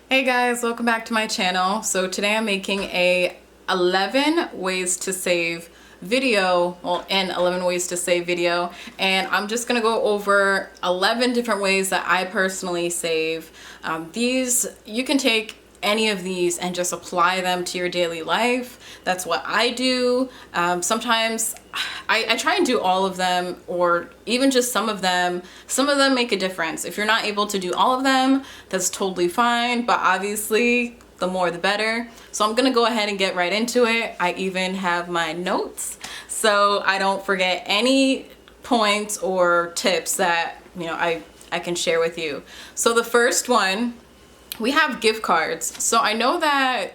Hey guys, welcome back to my channel. So today I'm making a 11 ways to save video, an 11 ways to save video, and I'm just gonna go over 11 different ways that I personally save. These, you can take any of these and just apply them to your daily life. That's what I do. Sometimes I try and do all of them, or even just some of them. Some of them make a difference. If you're not able to do all of them, that's totally fine, but obviously the more the better. So I'm gonna go ahead and get right into it. I even have my notes so I don't forget any points or tips that I can share with you. So the first one, we have gift cards. So I know that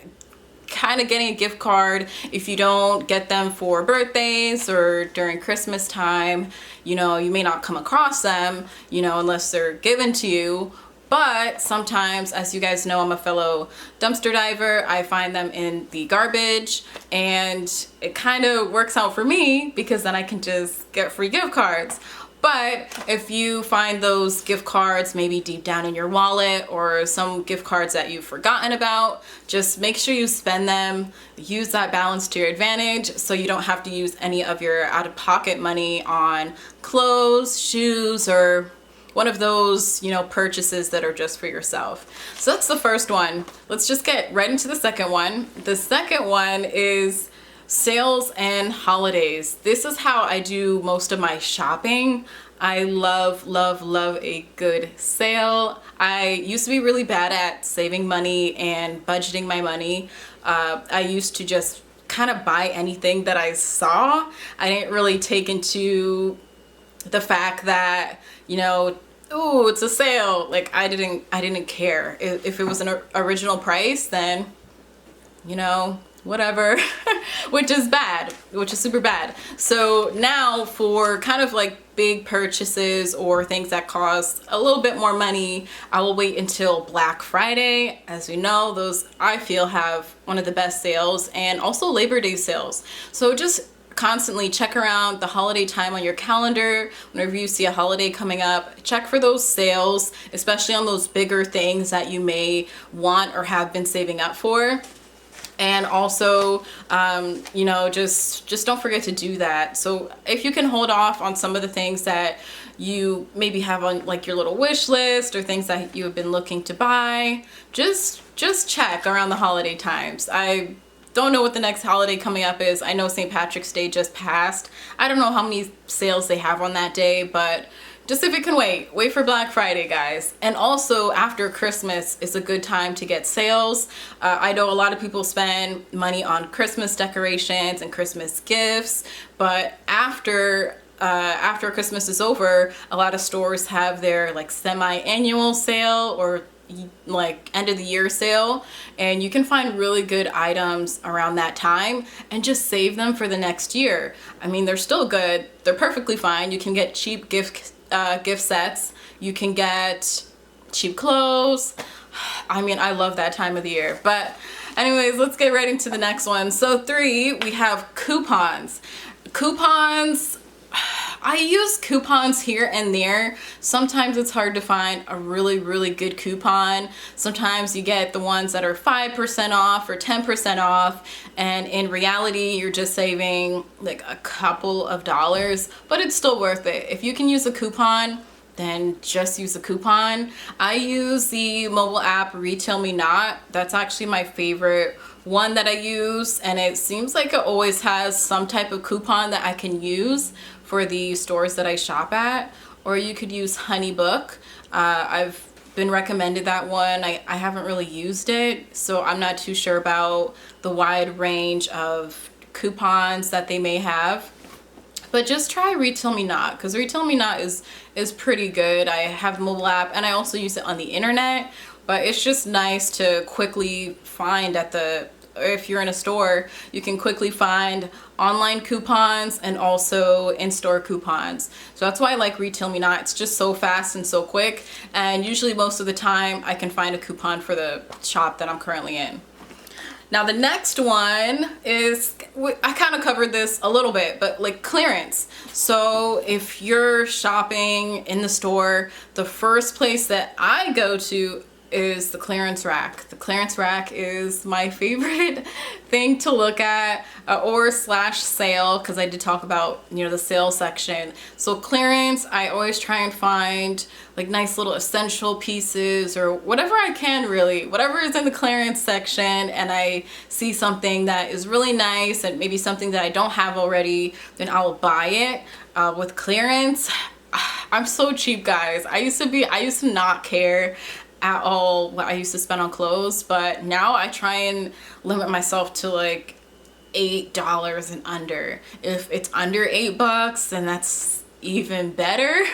kind of getting a gift card, if you don't get them for birthdays or during Christmas time, you may not come across them, unless they're given to you. But sometimes, as you guys know, I'm a fellow dumpster diver. I find them in the garbage, and it kind of works out for me because then I can just get free gift cards. But if you find those gift cards maybe deep down in your wallet, or some gift cards that you've forgotten about, just make sure you spend them. Use that balance to your advantage so you don't have to use any of your out-of-pocket money on clothes, shoes, or one of those, purchases that are just for yourself. So that's the first one. Let's just get right into the second one. The second one is sales and holidays. This is how I do most of my shopping. I love, love, love a good sale. I used to be really bad at saving money and budgeting my money. I used to just kind of buy anything that I saw. I didn't really take into the fact that, oh, it's a sale. Like I didn't care. If it was an original price, then, whatever, which is bad, which is super bad. So now for kind of like big purchases or things that cost a little bit more money, I will wait until Black Friday. As we know, those I feel have one of the best sales, and also Labor Day sales. So just constantly check around the holiday time on your calendar. Whenever you see a holiday coming up, check for those sales, especially on those bigger things that you may want or have been saving up for. And also, just don't forget to do that. So if you can hold off on some of the things that you maybe have on like your little wish list, or things that you have been looking to buy, just check around the holiday times. I don't know what the next holiday coming up is. I know St. Patrick's Day just passed. I don't know how many sales they have on that day, but just if it can wait for Black Friday, guys. And also after Christmas is a good time to get sales. I know a lot of people spend money on Christmas decorations and Christmas gifts, but after Christmas is over, a lot of stores have their like semi-annual sale or like end of the year sale, and you can find really good items around that time and just save them for the next year. I mean, they're still good. They're perfectly fine. You can get cheap gift sets. You can get cheap clothes. I mean, I love that time of the year. But anyways, let's get right into the next one. So 3, we have coupons. Coupons, I use coupons here and there. Sometimes it's hard to find a really, really good coupon. Sometimes you get the ones that are 5% off or 10% off, and in reality, you're just saving like a couple of dollars, but it's still worth it. If you can use a coupon, then just use a coupon. I use the mobile app Retail Me Not. That's actually my favorite one that I use, and it seems like it always has some type of coupon that I can use for the stores that I shop at. Or you could use HoneyBook. I've been recommended that one. I haven't really used it, so I'm not too sure about the wide range of coupons that they may have. But just try Retail Me Not, because Retail Me Not is pretty good. I have the mobile app, and I also use it on the internet. But it's just nice to quickly find if you're in a store, you can quickly find online coupons and also in-store coupons. So that's why I like Retail Me Not. It's just so fast and so quick, and usually most of the time I can find a coupon for the shop that I'm currently in. Now the next one is, I kind of covered this a little bit, but like clearance. So if you're shopping in the store, the first place that I go to is the clearance rack. The clearance rack is my favorite thing to look at, or slash sale, because I did talk about, you know, the sale section. So clearance, I always try and find like nice little essential pieces or whatever I can, really, whatever is in the clearance section, and I see something that is really nice and maybe something that I don't have already, then I'll buy it. With clearance, I'm so cheap, guys. I used to not care at all what I used to spend on clothes, but now I try and limit myself to like $8 and under. If it's under $8, then that's even better.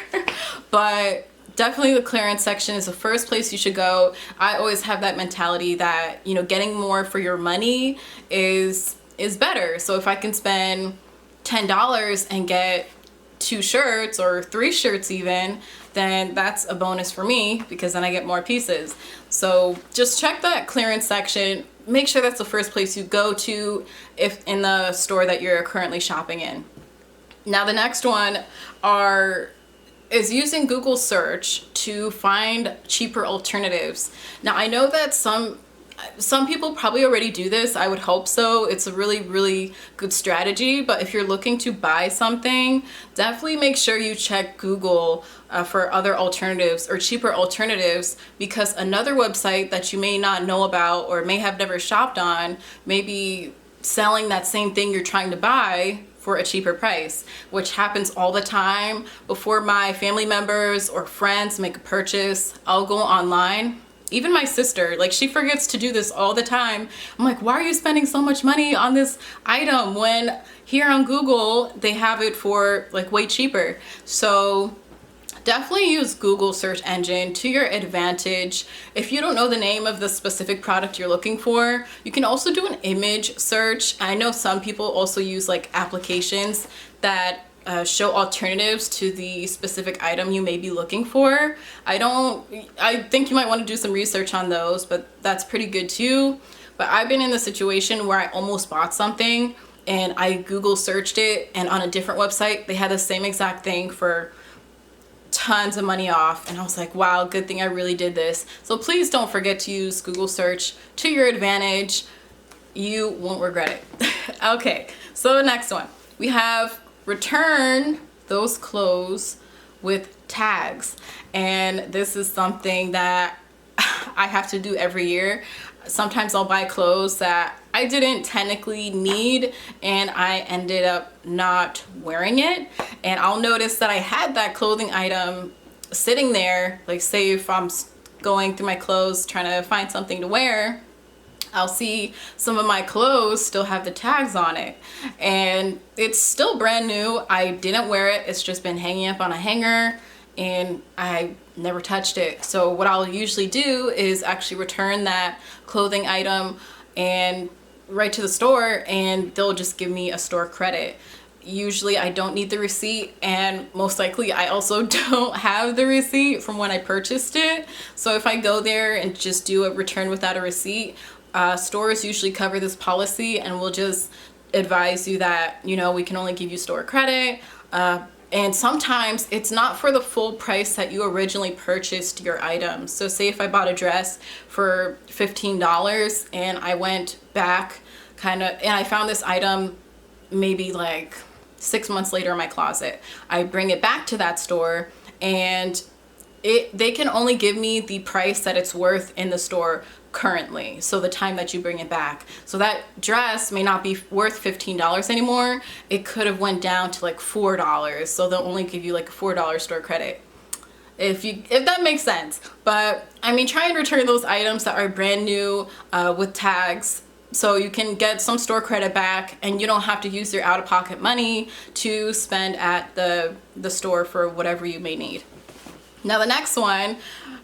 But definitely the clearance section is the first place you should go. I always have that mentality that, you know, getting more for your money is better. So if I can spend $10 and get 2 shirts or 3 shirts even, then that's a bonus for me, because then I get more pieces. So just check that clearance section. Make sure that's the first place you go to if in the store that you're currently shopping in. Now the next one is using Google search to find cheaper alternatives. Now I know that some people probably already do this. I would hope so. It's a really, really good strategy. But if you're looking to buy something, definitely make sure you check Google for other alternatives or cheaper alternatives, because another website that you may not know about or may have never shopped on may be selling that same thing you're trying to buy for a cheaper price, which happens all the time. Before my family members or friends make a purchase, I'll go online. Even my sister, like, she forgets to do this all the time. I'm like, why are you spending so much money on this item when here on Google they have it for like way cheaper? So definitely use Google search engine to your advantage. If you don't know the name of the specific product you're looking for, you can also do an image search. I know some people also use like applications that show alternatives to the specific item you may be looking for. I think you might want to do some research on those, but that's pretty good too. But I've been in the situation where I almost bought something and I Google searched it, and on a different website they had the same exact thing for tons of money off, and I was like, wow, good thing I really did this. So please don't forget to use Google search to your advantage. You won't regret it. Okay, so the next one, we have return those clothes with tags. And this is something that I have to do every year. Sometimes I'll buy clothes that I didn't technically need and I ended up not wearing it. And I'll notice that I had that clothing item sitting there. Like, say if I'm going through my clothes trying to find something to wear, I'll see some of my clothes still have the tags on it, and it's still brand new. I didn't wear it. It's just been hanging up on a hanger and I never touched it. So what I'll usually do is actually return that clothing item and right to the store, and they'll just give me a store credit. Usually I don't need the receipt, and most likely I also don't have the receipt from when I purchased it. So if I go there and just do a return without a receipt, stores usually cover this policy and will just advise you that, you know, we can only give you store credit. And sometimes it's not for the full price that you originally purchased your item. So say if I bought a dress for $15 and I went back and I found this item maybe like 6 months later in my closet. I bring it back to that store and they can only give me the price that it's worth in the store currently, so the time that you bring it back. So that dress may not be worth $15 anymore. It could have went down to like $4, so they'll only give you like a $4 store credit, if that makes sense. But I mean, try and return those items that are brand new with tags, so you can get some store credit back and you don't have to use your out-of-pocket money to spend at the store for whatever you may need. Now the next one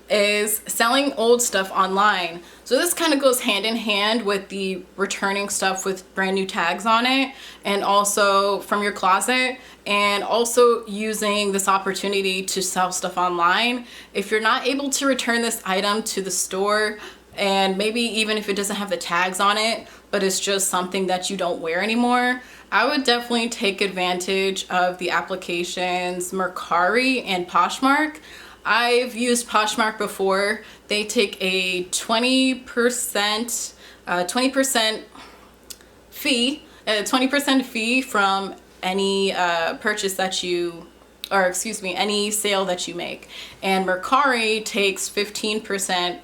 is selling old stuff online. So this kind of goes hand in hand with the returning stuff with brand new tags on it, and also from your closet, and also using this opportunity to sell stuff online. If you're not able to return this item to the store, and maybe even if it doesn't have the tags on it, but it's just something that you don't wear anymore, I would definitely take advantage of the applications Mercari and Poshmark. I've used Poshmark before. They take a 20% fee, a 20% fee from any purchase that you, or excuse me, any sale that you make. And Mercari takes 15%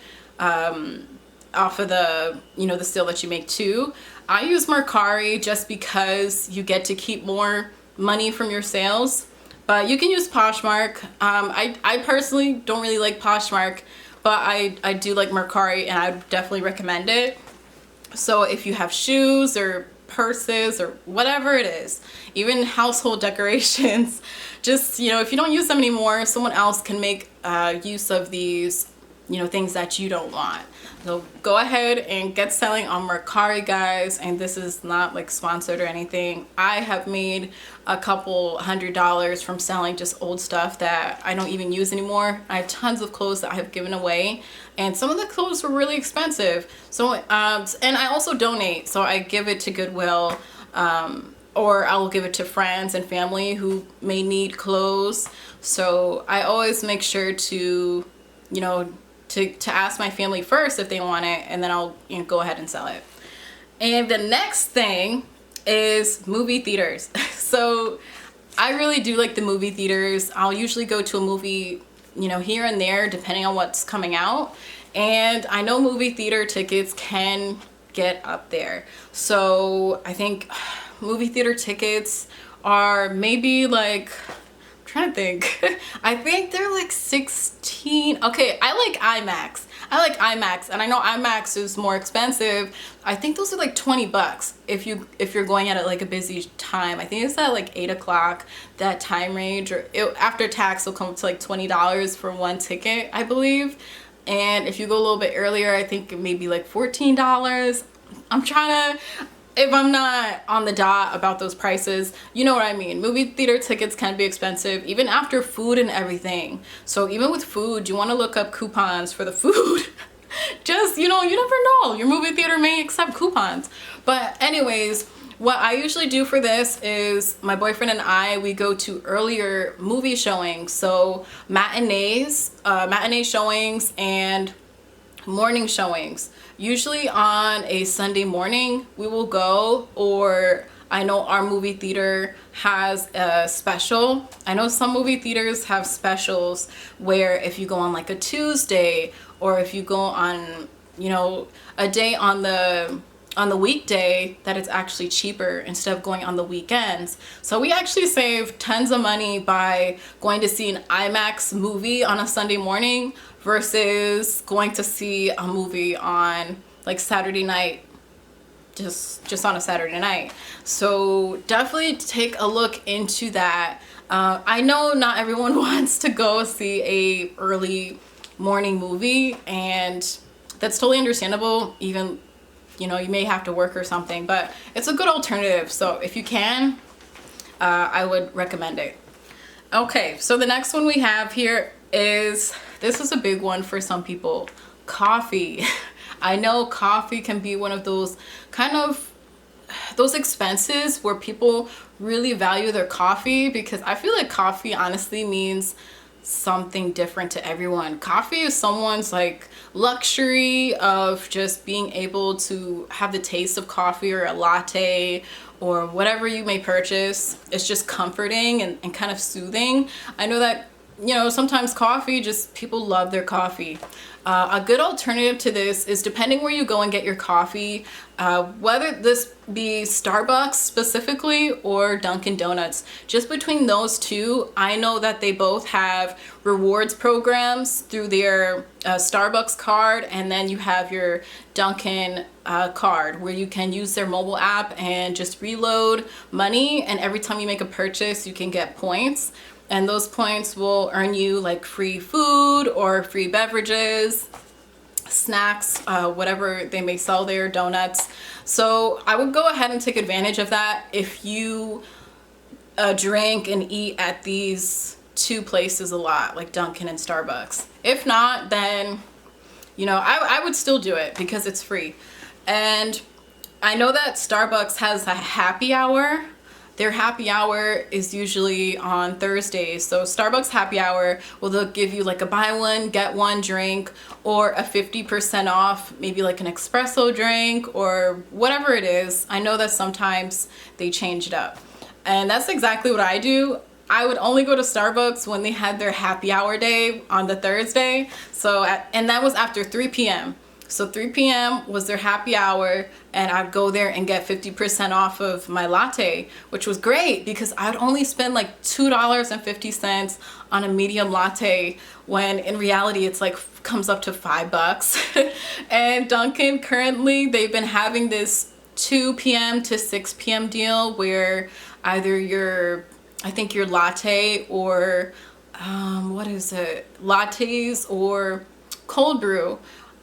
off of the, the sale that you make too. I use Mercari just because you get to keep more money from your sales, but you can use Poshmark. I personally don't really like Poshmark, but I do like Mercari, and I definitely recommend it. So if you have shoes or purses or whatever it is, even household decorations, just, if you don't use them anymore, someone else can make use of these, things that you don't want. So go ahead and get selling on Mercari, guys. And this is not like sponsored or anything. I have made a couple $100s from selling just old stuff that I don't even use anymore. I have tons of clothes that I have given away, and some of the clothes were really expensive. So and I also donate, so I give it to Goodwill, or I will give it to friends and family who may need clothes. So I always make sure to, to ask my family first if they want it, and then I'll go ahead and sell it. And the next thing is movie theaters. So I really do like the movie theaters. I'll usually go to a movie, here and there, depending on what's coming out. And I know movie theater tickets can get up there. So I think movie theater tickets are maybe like, trying to think. I think they're like 16. Okay, I like IMAX. And I know IMAX is more expensive. I think those are like 20 bucks if you're going at it like a busy time. I think it's at like 8 o'clock, that time range, or after tax will come up to like $20 for one ticket, I believe. And if you go a little bit earlier, I think maybe like $14. I'm trying to, if I'm not on the dot about those prices, you know what I mean. Movie theater tickets can be expensive, even after food and everything. So even with food, you want to look up coupons for the food. Just, you never know. Your movie theater may accept coupons. But anyways, what I usually do for this is my boyfriend and I, we go to earlier movie showings. So matinee showings and morning showings. Usually on a Sunday morning we will go, or I know our movie theater has a special. I know some movie theaters have specials where if you go on like a Tuesday, or if you go on, a day on the weekday, that it's actually cheaper instead of going on the weekends. So we actually save tons of money by going to see an IMAX movie on a Sunday morning versus going to see a movie on like Saturday night, just on a Saturday night. So definitely take a look into that. I know not everyone wants to go see a early morning movie, and that's totally understandable. Even, you may have to work or something, but it's a good alternative. So if you can, I would recommend it. Okay, so the next one we have here is, this is a big one for some people, coffee. I know coffee can be one of those those expenses where people really value their coffee, because I feel like coffee honestly means something different to everyone. Coffee is someone's like luxury of just being able to have the taste of coffee, or a latte, or whatever you may purchase. It's just comforting and kind of soothing. I know that, sometimes coffee, just people love their coffee. A good alternative to this is, depending where you go and get your coffee, whether this be Starbucks specifically or Dunkin' Donuts, just between those two, I know that they both have rewards programs through their Starbucks card, and then you have your Dunkin' card where you can use their mobile app and just reload money, and every time you make a purchase you can get points. And those points will earn you like free food or free beverages, snacks, whatever they may sell there, donuts. So I would go ahead and take advantage of that if you drink and eat at these two places a lot, like Dunkin' and Starbucks. If not, then, I would still do it because it's free. And I know that Starbucks has a happy hour. their happy hour is usually on Thursdays. So Starbucks happy hour, well, they'll give you like a buy one, get one drink, or a 50% off, maybe like an espresso drink or whatever it is. I know that sometimes they change it up. And that's exactly what I do. I would only go to Starbucks when they had their happy hour day on the Thursday. And that was after 3 p.m. So 3 p.m. was their happy hour, and I'd go there and get 50% off of my latte, which was great because I'd only spend like $2.50 on a medium latte, when in reality it's like comes up to $5. And Dunkin' currently, they've been having this 2 p.m. to 6 p.m. deal where either your latte or lattes or cold brew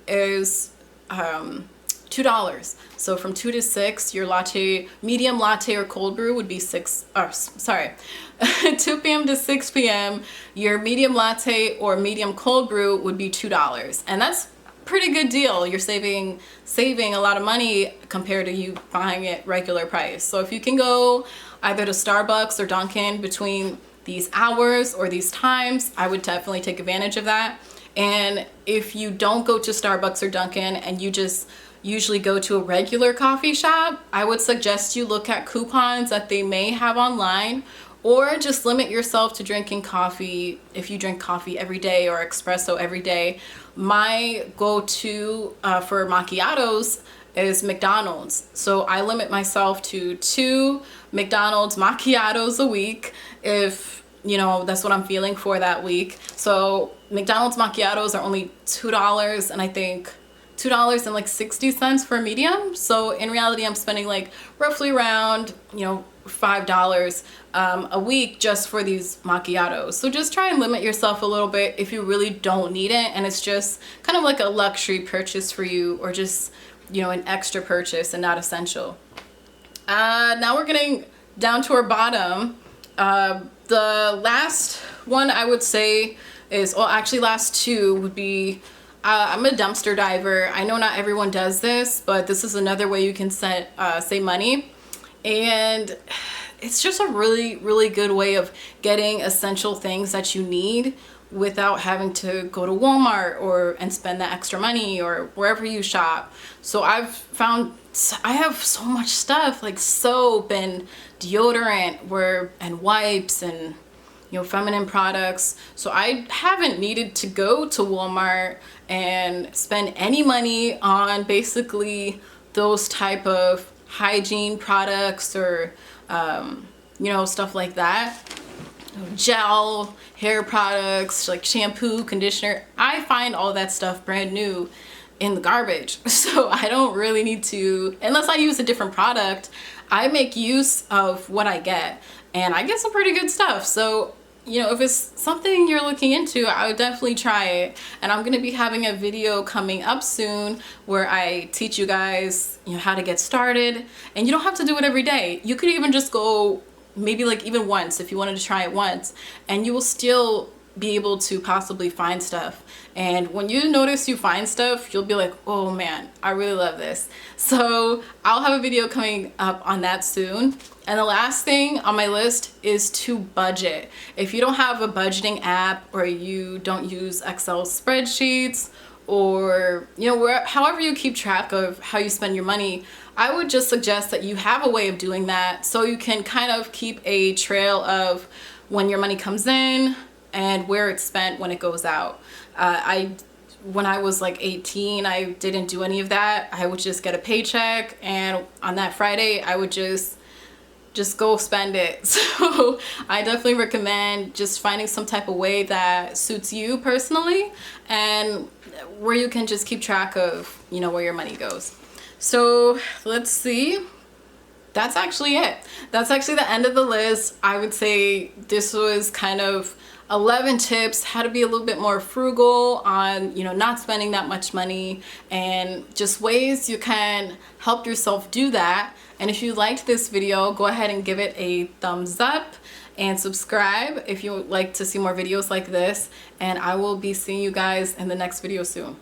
is $2. So from 2 to 6, your latte, medium latte or cold brew would be 2 p.m. to 6 p.m. your medium latte or medium cold brew would be $2. And that's pretty good deal. You're saving a lot of money compared to you buying it regular price. So if you can go either to Starbucks or Dunkin' between these hours or these times, I would definitely take advantage of that. And if you don't go to Starbucks or Dunkin' and you just usually go to a regular coffee shop, I would suggest you look at coupons that they may have online, or just limit yourself to drinking coffee if you drink coffee every day or espresso every day. My go-to for macchiatos is McDonald's. So I limit myself to 2 McDonald's macchiatos a week if, you know, that's what I'm feeling for that week. So McDonald's macchiatos are only $2, and I think $2.60 for a medium. So in reality, I'm spending like roughly around, $5 a week just for these macchiatos. So just try and limit yourself a little bit if you really don't need it, and it's just kind of like a luxury purchase for you, or just, an extra purchase and not essential. Now we're getting down to our bottom. The last one I would say is, well, actually last two would be, I'm a dumpster diver. I know not everyone does this, but this is another way you can save money. And it's just a really, really good way of getting essential things that you need without having to go to Walmart and spend the extra money or wherever you shop. So I've found I have so much stuff like soap and deodorant and wipes and feminine products. So I haven't needed to go to Walmart and spend any money on basically those type of hygiene products or stuff like that. Gel, hair products like shampoo, conditioner. I find all that stuff brand new in the garbage. So I don't really need to, unless I use a different product, I make use of what I get, and I get some pretty good stuff. So if it's something you're looking into, I would definitely try it. And I'm gonna be having a video coming up soon where I teach you guys how to get started. And you don't have to do it every day. You could even just go maybe like even once if you wanted to try it once, and you will still be able to possibly find stuff. And when you notice you find stuff, you'll be like, oh man, I really love this. So I'll have a video coming up on that soon. And the last thing on my list is to budget. If you don't have a budgeting app, or you don't use Excel spreadsheets, or however you keep track of how you spend your money, I would just suggest that you have a way of doing that so you can kind of keep a trail of when your money comes in and where it's spent when it goes out. When I was like 18, I didn't do any of that. I would just get a paycheck, and on that Friday I would just go spend it. So I definitely recommend just finding some type of way that suits you personally, and where you can just keep track of where your money goes. So let's see, that's actually it. That's actually the end of the list. I would say this was kind of 11 tips how to be a little bit more frugal on not spending that much money, and just ways you can help yourself do that. And if you liked this video, go ahead and give it a thumbs up and subscribe if you would like to see more videos like this, and I will be seeing you guys in the next video soon.